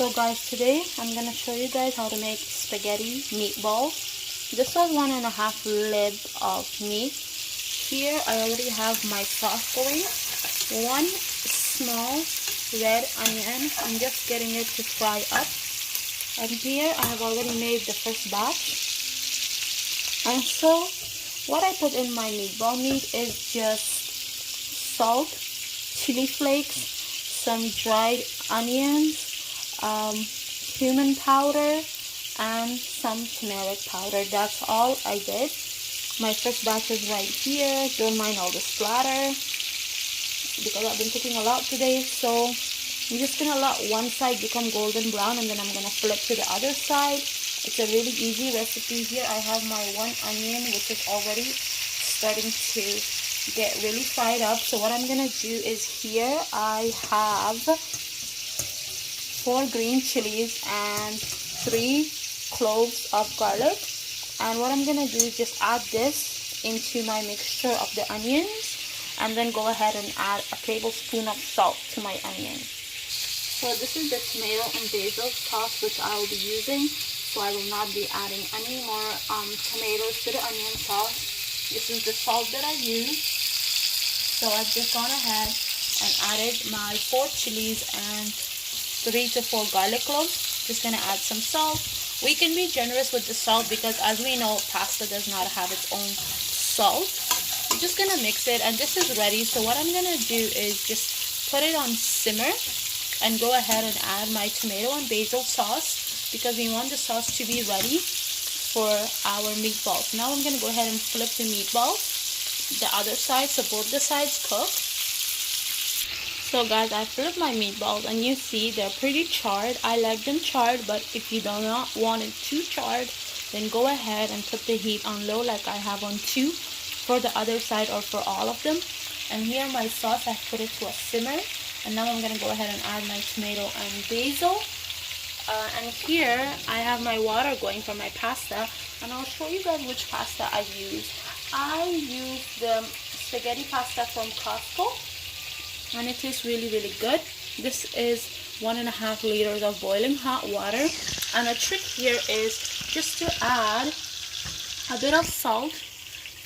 So guys, today I'm gonna show you guys how to make spaghetti meatballs. This was 1.5 lib of meat. Here I already have my sauce going. One small red onion. I'm just getting it to fry up. And here I have already made the first batch. And so what I put in my meatball meat is just salt, chili flakes, some dried onions, cumin powder, and some turmeric powder. That's all I did. My first batch is right here. Don't mind all the splatter because I've been cooking a lot today. So I'm just gonna let one side become golden brown, and then I'm gonna flip to the other side. It's a really easy recipe. Here I have my one onion, which is already starting to get really fried up. So what I'm gonna do is here I have 4 green chilies and 3 cloves of garlic. And what I'm gonna do is just add this into my mixture of the onions, and then go ahead and add a tablespoon of salt to my onion. So this is the tomato and basil sauce which I will be using. So I will not be adding any more tomatoes to the onion sauce. This is the salt that I use. So I've just gone ahead and added my 4 chilies and 3 to 4 garlic cloves. Just gonna add some salt. We can be generous with the salt because, as we know, pasta does not have its own salt. I'm just gonna mix it, and this is ready. So what I'm gonna do is just put it on simmer and go ahead and add my tomato and basil sauce, because we want the sauce to be ready for our meatballs. Now I'm gonna go ahead and flip the meatballs the other side, so both the sides cook. So guys, I flipped my meatballs, and you see they're pretty charred. I like them charred, but if you do not want it too charred, then go ahead and put the heat on low like I have on 2 for the other side or for all of them. And here my sauce, I put it to a simmer, and now I'm gonna go ahead and add my tomato and basil. And here I have my water going for my pasta, and I'll show you guys which pasta I use. I use the spaghetti pasta from Costco, and it tastes really good. This is 1.5 liters of boiling hot water, and the trick here is just to add a bit of salt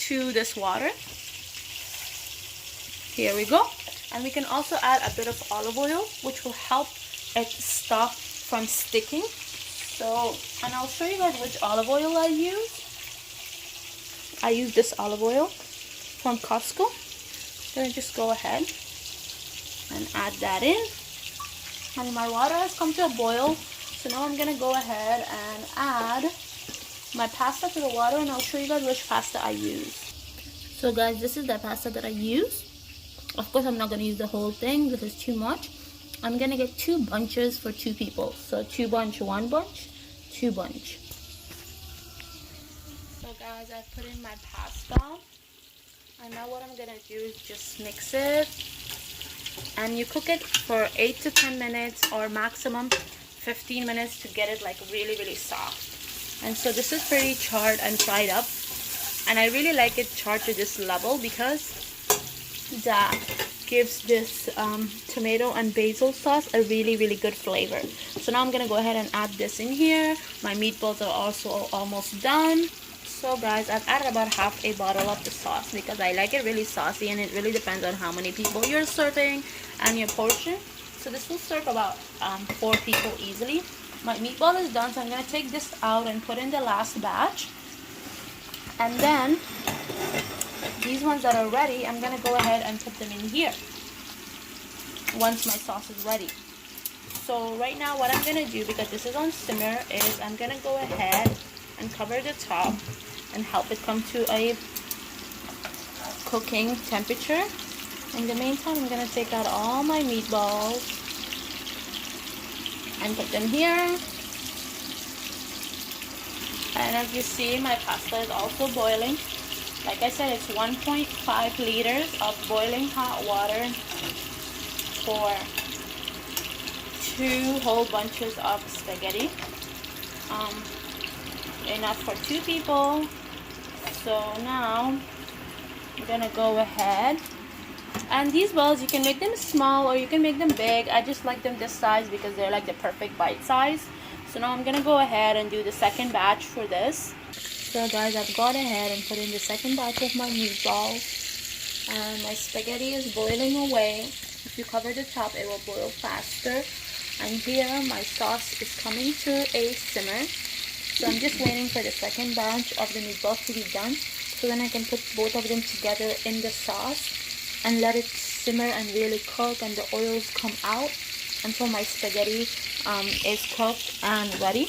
to this water. Here we go. And we can also add a bit of olive oil, which will help it stop from sticking. So, and I'll show you guys which olive oil I use. I use this olive oil from Costco. Then just go ahead and add that in. And my water has come to a boil, so now I'm gonna go ahead and add my pasta to the water, and I'll show you guys which pasta I use. So guys, this is the pasta that I use. Of course, I'm not gonna use the whole thing. This is too much. I'm gonna get 2 bunches for 2 people. So 2 bunch, 1 bunch, 2 bunch. So guys, I put in my pasta, and now what I'm gonna do is just mix it, and you cook it for 8 to 10 minutes or maximum 15 minutes to get it like really soft. And so this is pretty charred and fried up, and I really like it charred to this level because that gives this tomato and basil sauce a really good flavor. So now I'm gonna go ahead and add this in here. My meatballs are also almost done. So guys, I've added about half a bottle of the sauce because I like it really saucy, and it really depends on how many people you're serving and your portion. So this will serve about 4 people easily. My meatball is done, so I'm gonna take this out and put in the last batch. And then these ones that are ready, I'm gonna go ahead and put them in here once my sauce is ready. So right now what I'm gonna do, because this is on simmer, is I'm gonna go ahead and cover the top and help it come to a cooking temperature. In the meantime, I'm gonna take out all my meatballs and put them here. And as you see, my pasta is also boiling. Like I said, it's 1.5 liters of boiling hot water for 2 whole bunches of spaghetti. Enough for 2 people. So now I'm gonna go ahead And these balls, you can make them small or you can make them big. I just like them this size because they're like the perfect bite size. So now I'm gonna go ahead and do the second batch for this. So guys, I've gone ahead and put in the second batch of my meatballs. And my spaghetti is boiling away. If you cover the top, it will boil faster. And here my sauce is coming to a simmer. So I'm just waiting for the second batch of the meatballs to be done, so then I can put both of them together in the sauce and let it simmer and really cook and the oils come out until my spaghetti is cooked and ready.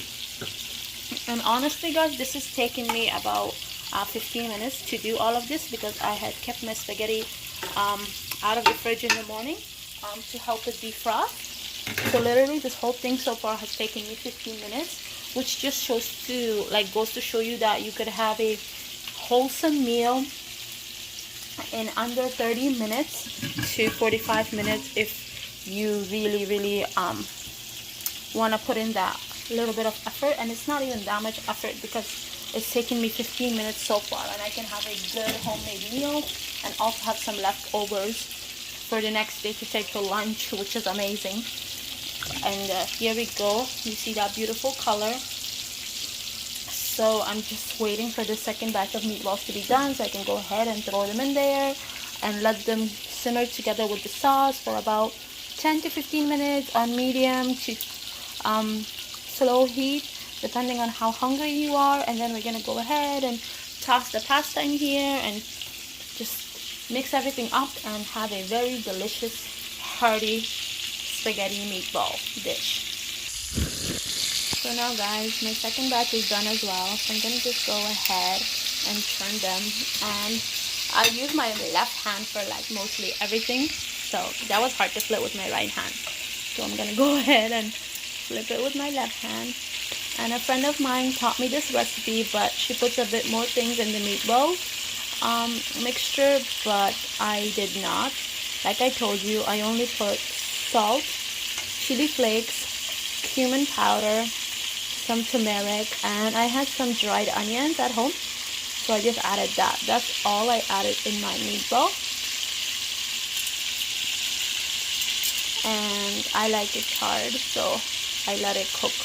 And honestly guys, this is taking me about 15 minutes to do all of this because I had kept my spaghetti out of the fridge in the morning to help it defrost. So literally this whole thing so far has taken me 15 minutes, which just goes to show you that you could have a wholesome meal in under 30 minutes to 45 minutes if you really want to put in that little bit of effort. And it's not even that much effort because it's taken me 15 minutes so far, and I can have a good homemade meal and also have some leftovers for the next day to take for lunch, which is amazing. And here we go. You see that beautiful color. So I'm just waiting for the second batch of meatballs to be done so I can go ahead and throw them in there and let them simmer together with the sauce for about 10 to 15 minutes on medium to slow heat, depending on how hungry you are. And then we're gonna go ahead and toss the pasta in here and just mix everything up and have a very delicious, hearty spaghetti meatball dish. So now guys, my second batch is done as well, so I'm gonna just go ahead and turn them. And I use my left hand for like mostly everything, so that was hard to flip with my right hand, so I'm gonna go ahead and flip it with my left hand. And a friend of mine taught me this recipe, but she puts a bit more things in the meatball mixture, but I did not. Like I told you, I only put salt, chili flakes, cumin powder, some turmeric, and I had some dried onions at home, so I just added that. That's all I added in my meatball. And I like it charred, so I let it cook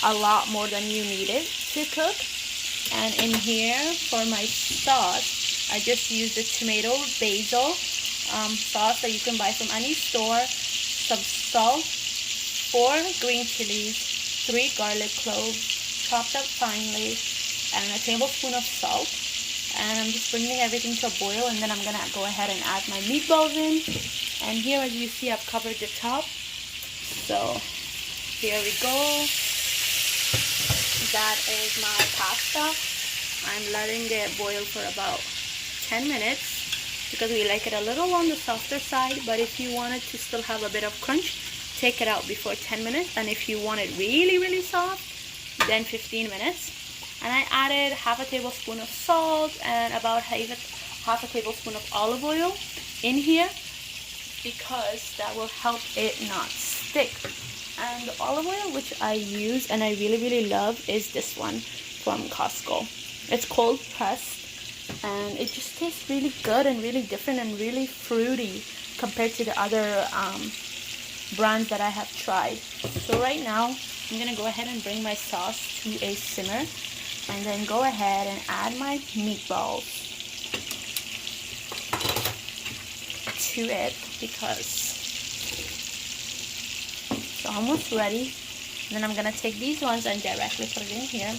a lot more than you need it to cook. And in here for my sauce, I just used the tomato basil sauce that you can buy from any store, some salt, 4 green chilies, 3 garlic cloves chopped up finely, and a tablespoon of salt. And I'm just bringing everything to a boil, and then I'm gonna go ahead and add my meatballs in. And here, as you see, I've covered the top. So here we go. That is my pasta. I'm letting it boil for about 10 minutes because we like it a little on the softer side, but if you want it to still have a bit of crunch, take it out before 10 minutes. And if you want it really soft, then 15 minutes. And I added half a tablespoon of salt and about half a tablespoon of olive oil in here because that will help it not stick. And the olive oil which I use and I really love is this one from Costco. It's cold pressed, and it just tastes really good and really different and really fruity compared to the other brands that I have tried. So right now I'm gonna go ahead and bring my sauce to a simmer, and then go ahead and add my meatballs to it because it's almost ready. And then I'm gonna take these ones and directly put it in here.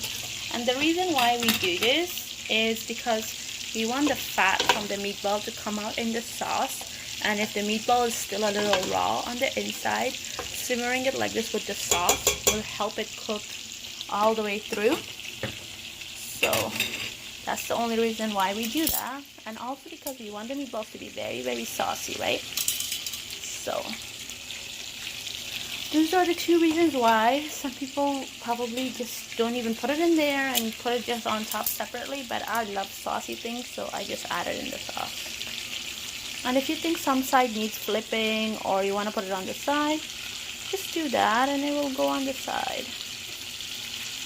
And the reason why we do this is because we want the fat from the meatball to come out in the sauce. And if the meatball is still a little raw on the inside, simmering it like this with the sauce will help it cook all the way through. So that's the only reason why we do that. And also because we want the meatballs to be very saucy, right? So those are the 2 reasons why. Some people probably just don't even put it in there and put it just on top separately, but I love saucy things, so I just add it in the sauce. And if you think some side needs flipping or you want to put it on the side, just do that and it will go on the side.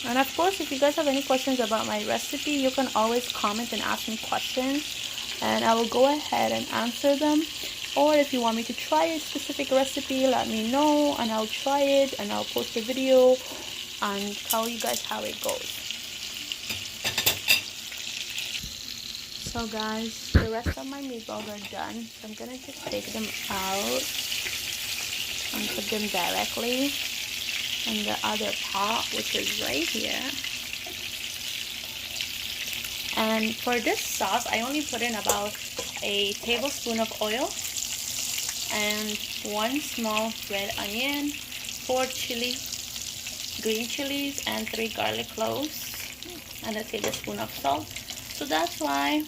And of course, if you guys have any questions about my recipe, you can always comment and ask me questions, and I will go ahead and answer them. Or if you want me to try a specific recipe, let me know and I'll try it and I'll post a video and tell you guys how it goes. So guys, the rest of my meatballs are done. So I'm gonna just take them out and put them directly in the other pot, which is right here. And for this sauce, I only put in about a tablespoon of oil and 1 small red onion, 4 green chilies, and 3 garlic cloves, and a tablespoon of salt. So that's why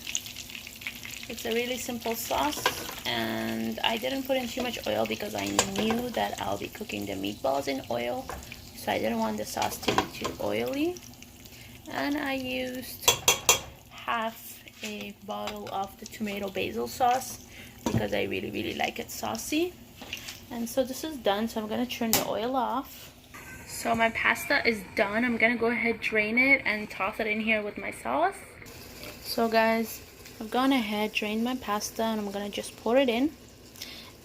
it's a really simple sauce, and I didn't put in too much oil because I knew that I'll be cooking the meatballs in oil, so I didn't want the sauce to be too oily. And I used half a bottle of the tomato basil sauce because I really like it saucy. And so this is done, so I'm gonna turn the oil off. So my pasta is done. I'm gonna go ahead, drain it, and toss it in here with my sauce. So guys, I've gone ahead, drained my pasta, and I'm gonna just pour it in.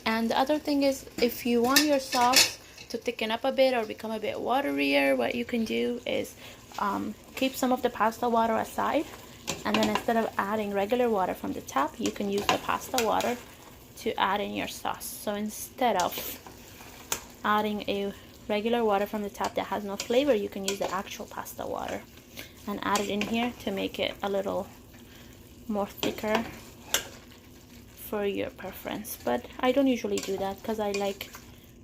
And the other thing is, if you want your sauce to thicken up a bit or become a bit waterier, what you can do is keep some of the pasta water aside, and then instead of adding regular water from the tap, you can use the pasta water to add in your sauce. So instead of adding a regular water from the tap that has no flavor, you can use the actual pasta water and add it in here to make it a little more thicker for your preference. But I don't usually do that because I like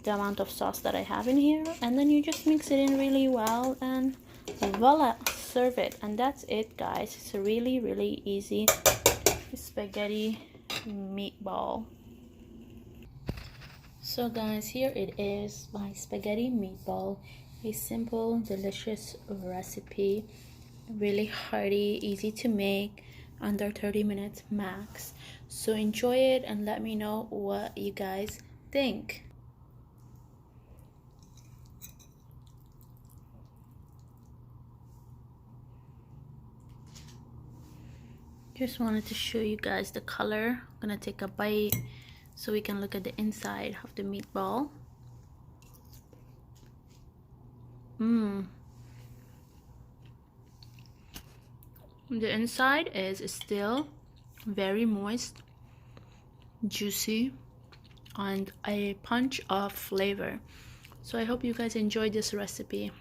the amount of sauce that I have in here. And then you just mix it in really well and voila, serve it. And that's it guys. It's a really easy spaghetti meatball. So guys, here it is, my spaghetti meatball. A simple, delicious recipe, really hearty, easy to make, under 30 minutes max. So enjoy it and let me know what you guys think. Just wanted to show you guys the color. I'm gonna take a bite so we can look at the inside of the meatball. The inside is still very moist, juicy, and a punch of flavor. So I hope you guys enjoyed this recipe.